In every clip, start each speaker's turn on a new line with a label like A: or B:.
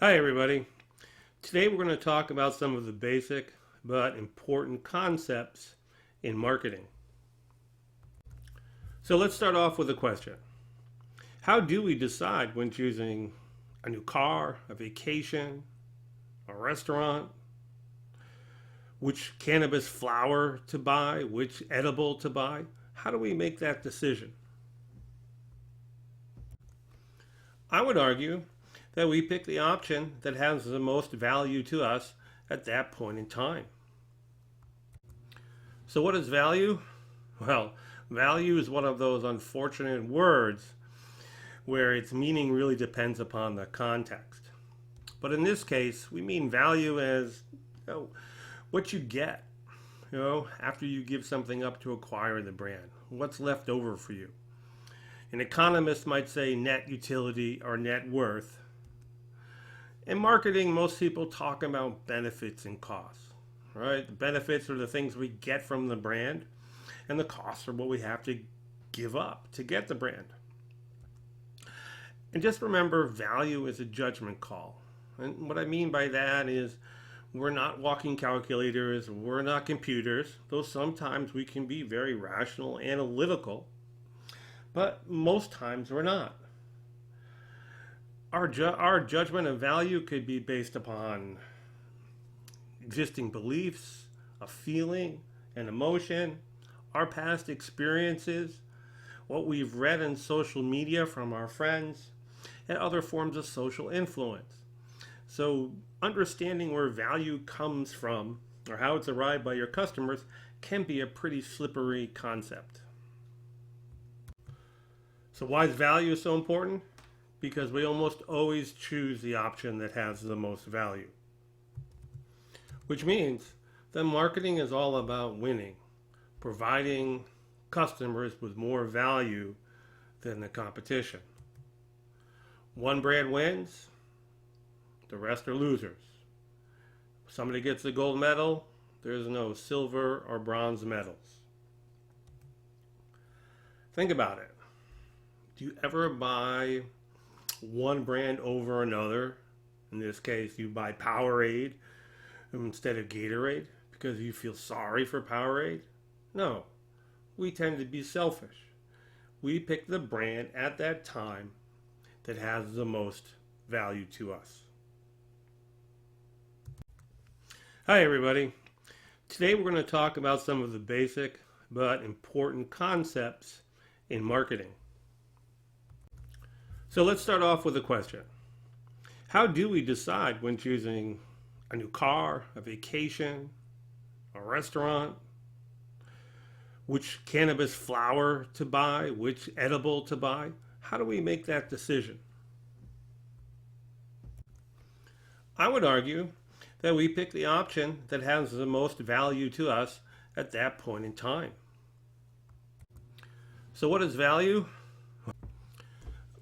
A: Hi, everybody. Today we're going to talk about some of the basic but important concepts in marketing. So let's start off with a question. How do we decide when choosing a new car, a vacation, a restaurant, which cannabis flower to buy, which edible to buy? How do we make that decision? I would argue that we pick the option that has the most value to us at that point in time. So, what is value? Well, value is one of those unfortunate words where its meaning really depends upon the context. But in this case, we mean value as what you get, after you give something up to acquire the brand. What's left over for you? An economist might say net utility or net worth. In marketing, most people talk about benefits and costs, right? The benefits are the things we get from the brand, and the costs are what we have to give up to get the brand. And just remember, value is a judgment call. And what I mean by that is we're not walking calculators, we're not computers, though sometimes we can be very rational, analytical, but most times we're not. Our judgment of value could be based upon existing beliefs, a feeling, an emotion, our past experiences, what we've read in social media from our friends, and other forms of social influence. So, understanding where value comes from or how it's arrived by your customers can be a pretty slippery concept. So, why is value so important? Because we almost always choose the option that has the most value. Which means that marketing is all about winning, providing customers with more value than the competition. One brand wins, the rest are losers. If somebody gets a gold medal, there's no silver or bronze medals. Think about it. Do you ever buy one brand over another? In this case, you buy Powerade instead of Gatorade because you feel sorry for Powerade? No, we tend to be selfish. We pick the brand at that time that has the most value to us. Hi, everybody. Today we're going to talk about some of the basic but important concepts in marketing. So let's start off with a question. How do we decide when choosing a new car, a vacation, a restaurant, which cannabis flower to buy, which edible to buy? How do we make that decision? I would argue that we pick the option that has the most value to us at that point in time. So, what is value?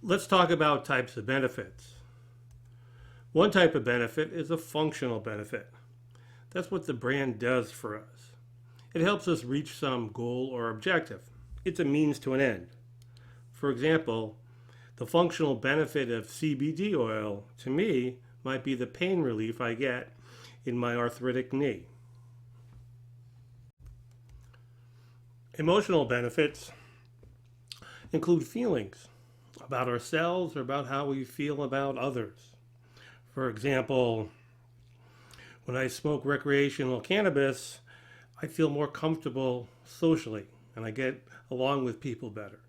A: Let's talk about types of benefits. One type of benefit is a functional benefit. That's what the brand does for us. It helps us reach some goal or objective. It's a means to an end. For example, the functional benefit of CBD oil to me might be the pain relief I get in my arthritic knee. Emotional benefits include feelings about ourselves or about how we feel about others. For example, when I smoke recreational cannabis, I feel more comfortable socially and I get along with people better.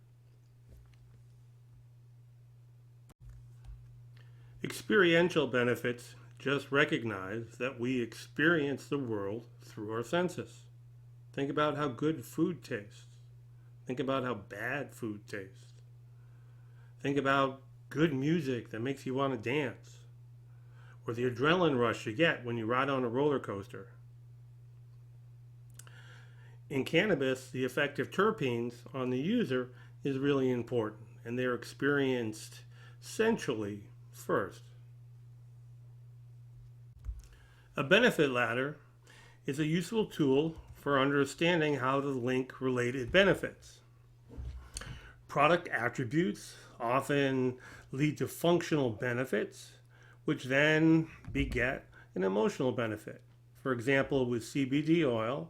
A: Experiential benefits just recognize that we experience the world through our senses. Think about how good food tastes. Think about how bad food tastes. Think about good music that makes you want to dance, or the adrenaline rush you get when you ride on a roller coaster. In cannabis, the effect of terpenes on the user is really important, and they're experienced sensually first. A benefit ladder is a useful tool for understanding how to link related benefits. Product attributes often lead to functional benefits, which then beget an emotional benefit. For example, with CBD oil,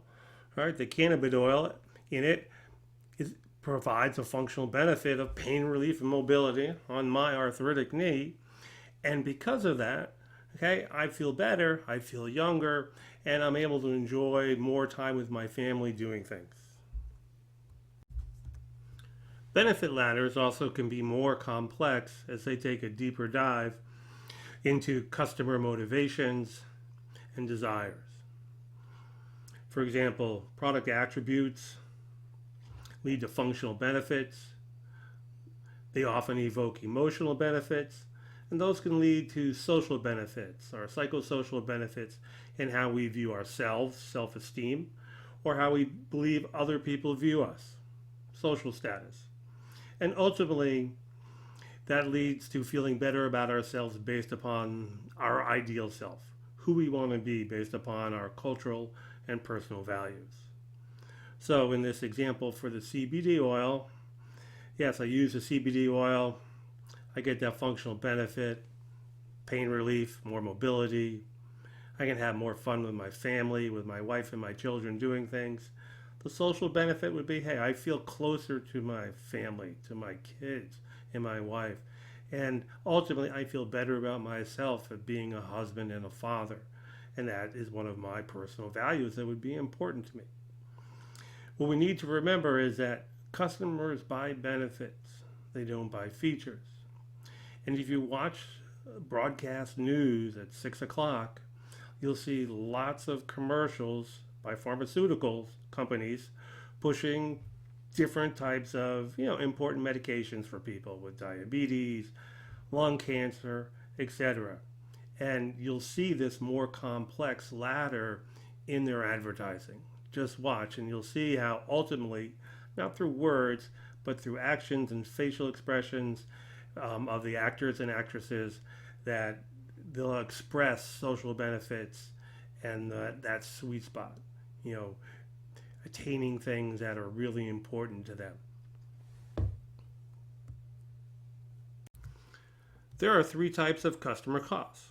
A: right, the cannabis oil in it provides a functional benefit of pain relief and mobility on my arthritic knee. And because of that, okay, I feel better, I feel younger, and I'm able to enjoy more time with my family doing things. Benefit ladders also can be more complex as they take a deeper dive into customer motivations and desires. For example, product attributes lead to functional benefits. They often evoke emotional benefits, and those can lead to social benefits or psychosocial benefits in how we view ourselves, self-esteem, or how we believe other people view us, social status. And ultimately, that leads to feeling better about ourselves based upon our ideal self, who we want to be based upon our cultural and personal values. So in this example for the CBD oil, yes, I use the CBD oil. I get that functional benefit, pain relief, more mobility. I can have more fun with my family, with my wife and my children doing things. The social benefit would be, hey, I feel closer to my family, to my kids and my wife. And ultimately, I feel better about myself of being a husband and a father. And that is one of my personal values that would be important to me. What we need to remember is that customers buy benefits. They don't buy features. And if you watch broadcast news at 6 o'clock, you'll see lots of commercials by pharmaceutical companies pushing different types of important medications for people with diabetes, lung cancer, etc. And you'll see this more complex ladder in their advertising. Just watch and you'll see how ultimately, not through words, but through actions and facial expressions of the actors and actresses, that they'll express social benefits and that sweet spot, attaining things that are really important to them. There are three types of customer costs: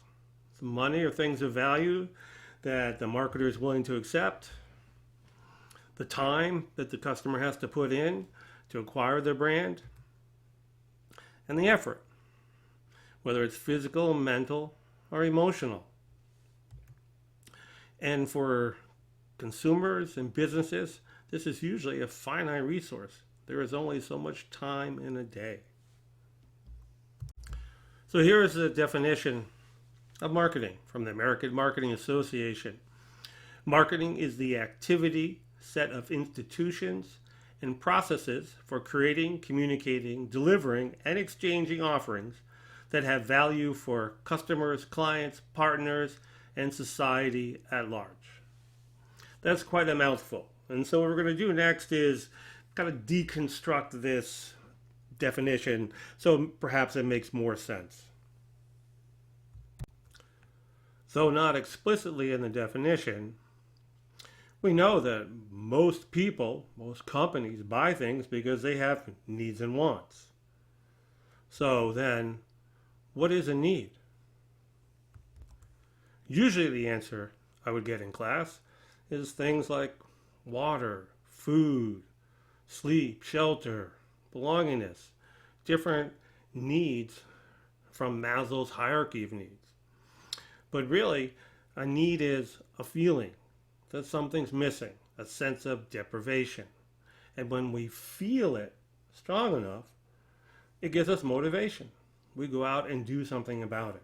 A: the money or things of value that the marketer is willing to accept, the time that the customer has to put in to acquire their brand, and the effort, whether it's physical, mental, or emotional. And for consumers and businesses, this is usually a finite resource. There is only so much time in a day. So here is the definition of marketing from the American Marketing Association. Marketing is the activity, set of institutions, and processes for creating, communicating, delivering, and exchanging offerings that have value for customers, clients, partners, and society at large. That's quite a mouthful. And so what we're going to do next is kind of deconstruct this definition so perhaps it makes more sense. Though not explicitly in the definition, we know that most people, most companies buy things because they have needs and wants. So then, what is a need? Usually the answer I would get in class is things like water, food, sleep, shelter, belongingness, different needs from Maslow's hierarchy of needs. But really, a need is a feeling that something's missing, a sense of deprivation. And when we feel it strong enough, it gives us motivation. We go out and do something about it.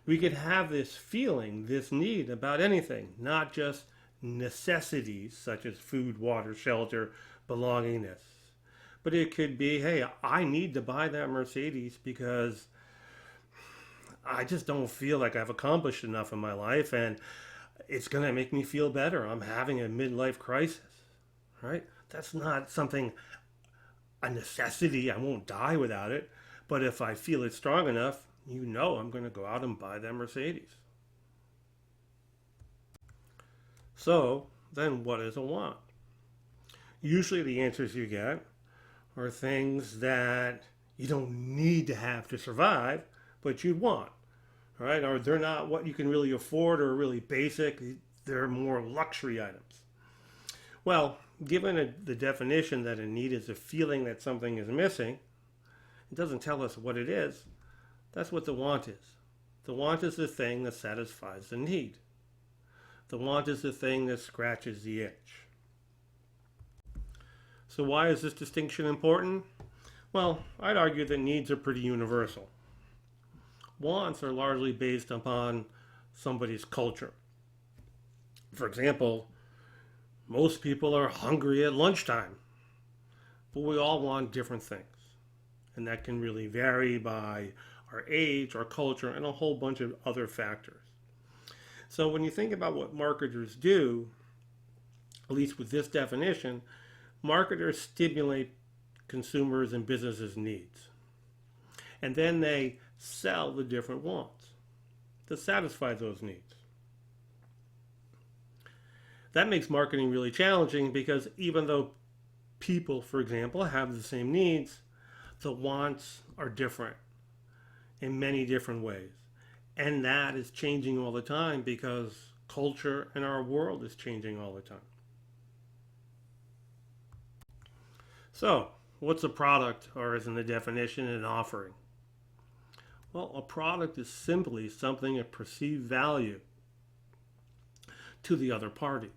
A: We could have this feeling, this need about anything, not just necessities such as food, water, shelter, belongingness. But it could be, hey, I need to buy that Mercedes because I just don't feel like I've accomplished enough in my life and it's going to make me feel better. I'm having a midlife crisis, right? That's not something, a necessity. I won't die without it. But if I feel it strong enough, I'm going to go out and buy that Mercedes. So then what is a want? Usually the answers you get are things that you don't need to have to survive, but you'd want. right? Or they're not what you can really afford or really basic. They're more luxury items. Well, given the definition that a need is a feeling that something is missing, it doesn't tell us what it is. That's what the want is. The want is the thing that satisfies the need. The want is the thing that scratches the itch. So why is this distinction important? Well, I'd argue that needs are pretty universal. Wants are largely based upon somebody's culture. For example, most people are hungry at lunchtime, but we all want different things. And that can really vary by our age, our culture, and a whole bunch of other factors. So when you think about what marketers do, at least with this definition, marketers stimulate consumers and businesses' needs. And then they sell the different wants to satisfy those needs. That makes marketing really challenging because even though people, for example, have the same needs, the wants are different in many different ways. And that is changing all the time because culture and our world is changing all the time. So, what's a product, or as in the definition, an offering? Well, a product is simply something of perceived value to the other party.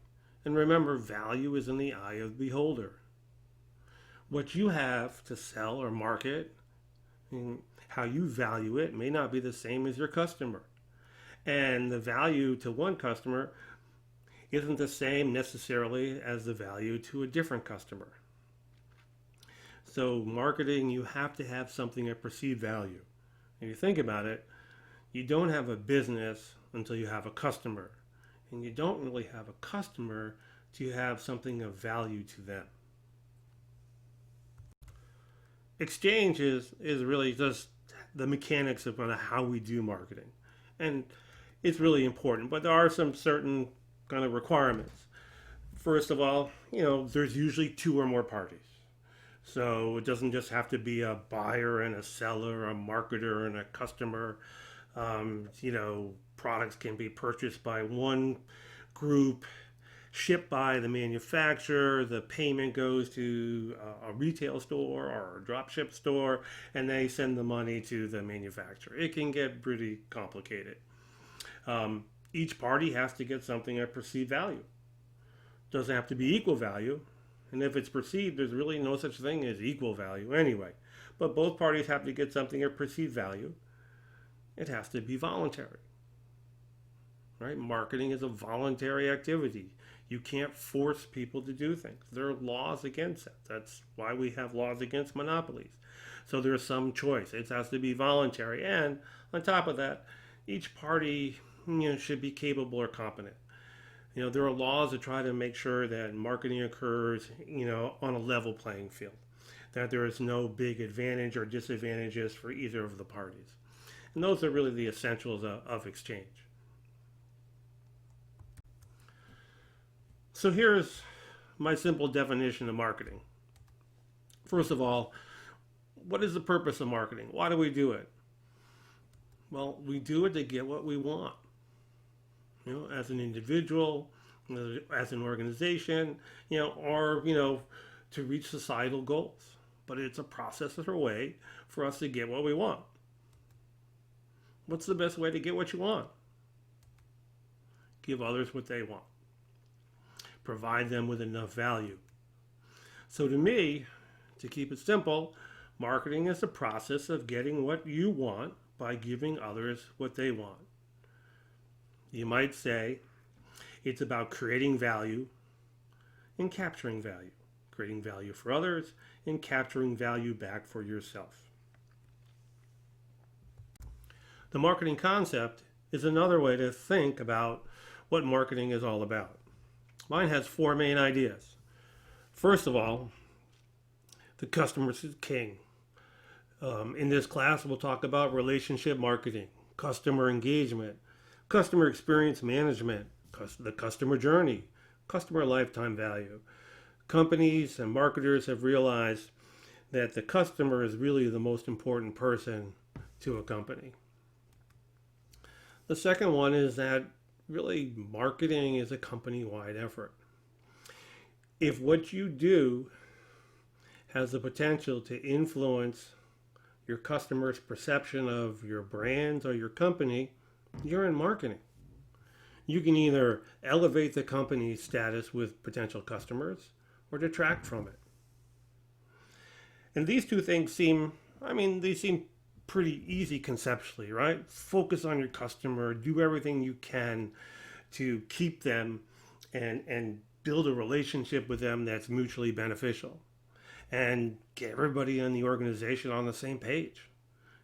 A: And remember, value is in the eye of the beholder. What you have to sell or market, and how you value it, may not be the same as your customer. And the value to one customer isn't the same necessarily as the value to a different customer. So marketing, you have to have something of perceived value. If you think about it, you don't have a business until you have a customer. And you don't really have a customer till you have something of value to them. Exchange is really just the mechanics of how we do marketing. And it's really important, but there are some certain kind of requirements. First of all, there's usually two or more parties. So it doesn't just have to be a buyer and a seller, a marketer and a customer. Products can be purchased by one group, shipped by the manufacturer, the payment goes to a retail store or a dropship store, and they send the money to the manufacturer. It can get pretty complicated. Each party has to get something at perceived value. Doesn't have to be equal value, and if it's perceived, there's really no such thing as equal value anyway. But both parties have to get something at perceived value. It has to be voluntary. Right? Marketing is a voluntary activity. You can't force people to do things. There are laws against that. That's why we have laws against monopolies. So there's some choice. It has to be voluntary. And on top of that, each party should be capable or competent. There are laws that try to make sure that marketing occurs, on a level playing field, that there is no big advantage or disadvantages for either of the parties. And those are really the essentials of exchange. So here's my simple definition of marketing. First of all, what is the purpose of marketing? Why do we do it? Well, we do it to get what we want. As an individual, as an organization, or, to reach societal goals. But it's a process or a way for us to get what we want. What's the best way to get what you want? Give others what they want. Provide them with enough value. So to me, to keep it simple, marketing is the process of getting what you want by giving others what they want. You might say it's about creating value and capturing value. Creating value for others and capturing value back for yourself. The marketing concept is another way to think about what marketing is all about. Mine has four main ideas. First of all, the customer is king. In this class, we'll talk about relationship marketing, customer engagement, customer experience management, the customer journey, customer lifetime value. Companies and marketers have realized that the customer is really the most important person to a company. The second one is that really marketing is a company-wide effort. If what you do has the potential to influence your customers' perception of your brand or your company, you're in marketing. You can either elevate the company's status with potential customers or detract from it. And these two things they seem pretty easy conceptually, right? Focus on your customer, do everything you can to keep them and build a relationship with them that's mutually beneficial. And get everybody in the organization on the same page.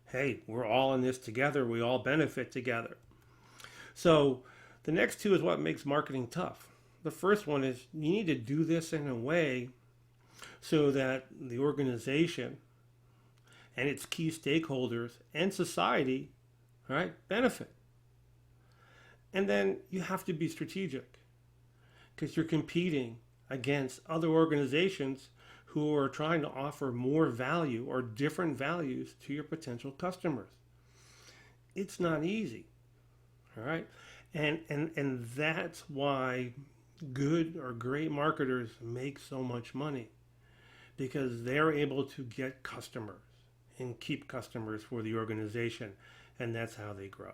A: Hey, we're all in this together, we all benefit together. So the next two is what makes marketing tough. The first one is you need to do this in a way so that the organization and its key stakeholders and society, all right, benefit. And then you have to be strategic because you're competing against other organizations who are trying to offer more value or different values to your potential customers. It's not easy, all right? And that's why good or great marketers make so much money because they're able to get customers and keep customers for the organization, and that's how they grow.